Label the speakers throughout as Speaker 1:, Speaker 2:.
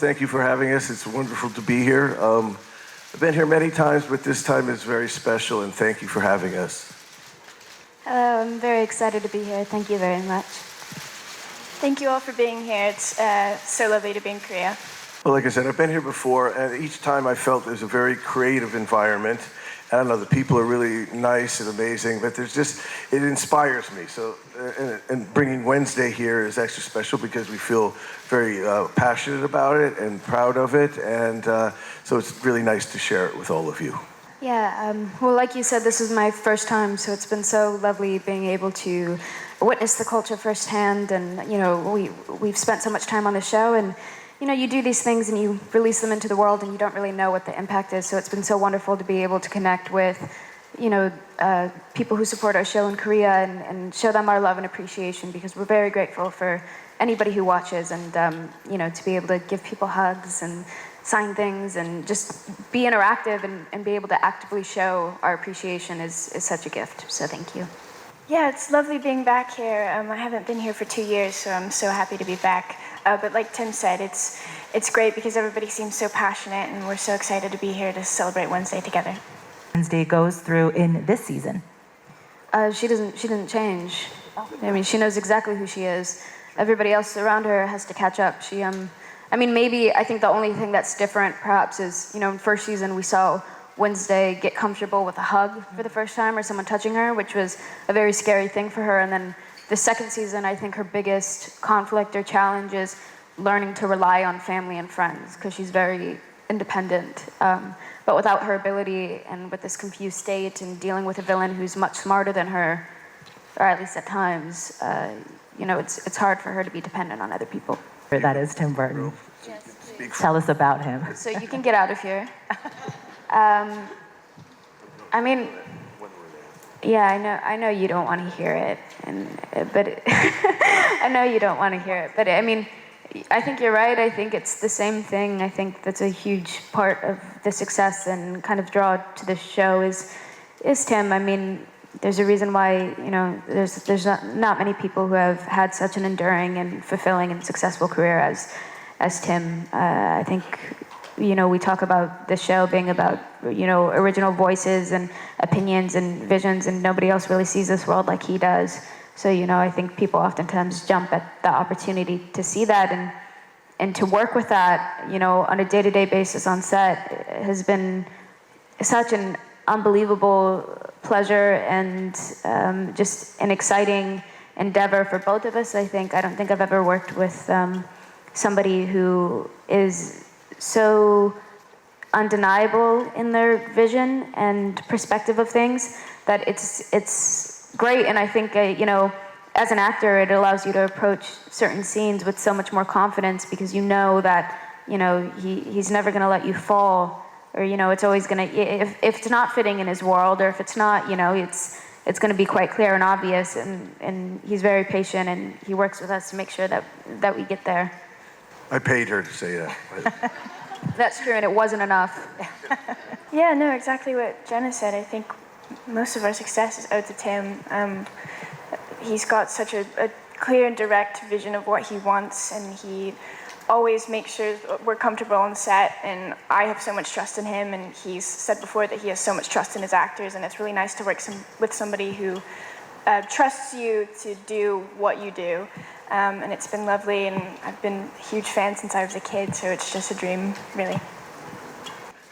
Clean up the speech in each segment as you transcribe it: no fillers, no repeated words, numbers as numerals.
Speaker 1: thank you for having us. It's wonderful to be here. I've been here many times, but this time is very special, and thank you for having us.
Speaker 2: Hello, I'm very excited to be here. Thank you very much.
Speaker 3: Thank you all for being here. It's so lovely to be in Korea.
Speaker 1: Well, like I said, I've been here before, and each time I felt there's a very creative environment. I don't know, the people are really nice and amazing, but it inspires me. So, and bringing Wednesday here is extra special because we feel very passionate about it and proud of it, and so it's really nice to share it with all of you.
Speaker 2: Yeah, well, like you said, this is my first time, so it's been so lovely being able to witness the culture firsthand, and, you know, we've spent so much time on the show, and, you know, you do these things and you release them into the world and you don't really know what the impact is, so it's been so wonderful to be able to connect with, you know, people who support our show in Korea and show them our love and appreciation, because we're very grateful for anybody who watches, and, you know, to be able to give people hugs and sign things and just be interactive and be able to actively show our appreciation is such a gift, so thank you.
Speaker 3: Yeah, it's lovely being back here. I haven't been here for 2 years, so I'm so happy to be back. But like Tim said, it's great because everybody seems so passionate, and we're so excited to be here to celebrate Wednesday together.
Speaker 4: Wednesday goes through in this season?
Speaker 2: She didn't change. I mean, she knows exactly who she is. Everybody else around her has to catch up. I mean, maybe I think the only thing that's different perhaps is, you know, in first season we saw Wednesday get comfortable with a hug for the first time, or someone touching her, which was a very scary thing for her. And then the second season, I think her biggest conflict or challenge is learning to rely on family and friends, because she's very independent. But without her ability and with this confused state and dealing with a villain who's much smarter than her, or at least at times, you know, it's hard for her to be dependent on other people.
Speaker 4: That is Tim Burton.
Speaker 3: Yes.
Speaker 4: Tell us about him.
Speaker 2: So you can get out of here. I mean, yeah, I know you don't want to hear it, but I know you don't want to hear it. But I mean, I think you're right. I think it's the same thing. I think that's a huge part of the success and kind of draw to the show is Tim. I mean, there's a reason why, you know, there's not many people who have had such an enduring and fulfilling and successful career as Tim. I think, you know, we talk about the show being about, you know, original voices and opinions and visions, and nobody else really sees this world like he does. So, you know, I think people oftentimes jump at the opportunity to see that and to work with that, you know, on a day-to-day basis on set has been such an unbelievable pleasure and just an exciting endeavor for both of us. I don't think I've ever worked with somebody who is so undeniable in their vision and perspective of things that it's great. And I think, you know, as an actor, it allows you to approach certain scenes with so much more confidence, because you know that, you know, he's never going to let you fall. Or, you know, it's always going to, if it's not fitting in his world, or if it's not, you know, it's going to be quite clear and obvious, and he's very patient, and he works with us to make sure that we get there.
Speaker 1: I paid her to say that.
Speaker 2: That's true, and it wasn't enough.
Speaker 3: Yeah, no, exactly what Jenna said. I think most of our success is owed to Tim. He's got such a clear and direct vision of what he wants, and he always makes sure we're comfortable on set, and I have so much trust in him, and he's said before that he has so much trust in his actors, and it's really nice to work with somebody who trusts you to do what you do, and it's been lovely, and I've been a huge fan since I was a kid, so it's just a dream, really.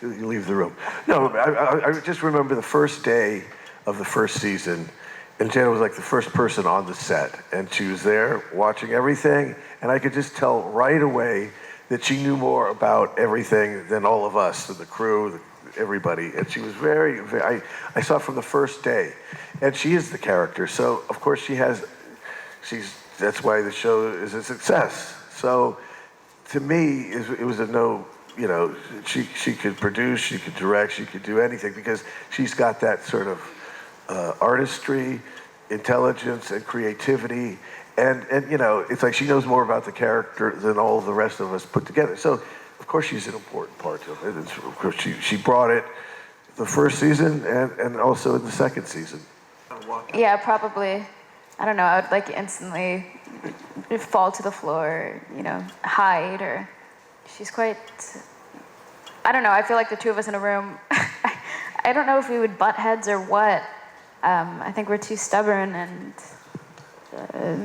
Speaker 1: You leave the room. No, I just remember the first day of the first season, and Jenna was like the first person on the set, and she was there watching everything, and I could just tell right away that she knew more about everything than all of us, the crew, everybody. And she was very, I saw it from the first day, and she is the character. So of course that's why the show is a success. So to me, it was a no. You know, she could produce, she could direct, she could do anything, because she's got that sort of artistry, intelligence, and creativity, and you know, it's like she knows more about the character than all of the rest of us put together. So, of course, she's an important part of it. And of course, she brought it the first season and also in the second season.
Speaker 2: Yeah, probably. I don't know. I would like instantly fall to the floor, you know, hide, or she's quite. I don't know. I feel like the two of us in a room. I don't know if we would butt heads or what. I think we're too stubborn and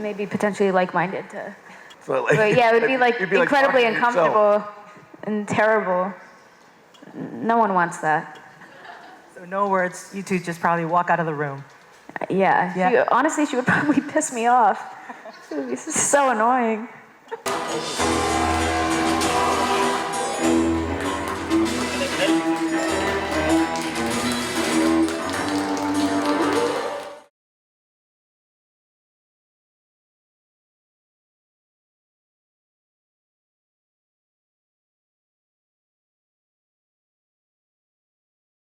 Speaker 2: maybe potentially like-minded to.
Speaker 1: So,
Speaker 2: But yeah, it would be like
Speaker 1: you'd be like
Speaker 2: incredibly
Speaker 1: talking to yourself.
Speaker 2: uncomfortable and terrible. No one wants that.
Speaker 4: So no words, you two just probably walk out of the room.
Speaker 2: Yeah.
Speaker 4: Yeah.
Speaker 2: Honestly, she would probably piss me off. It would be so annoying.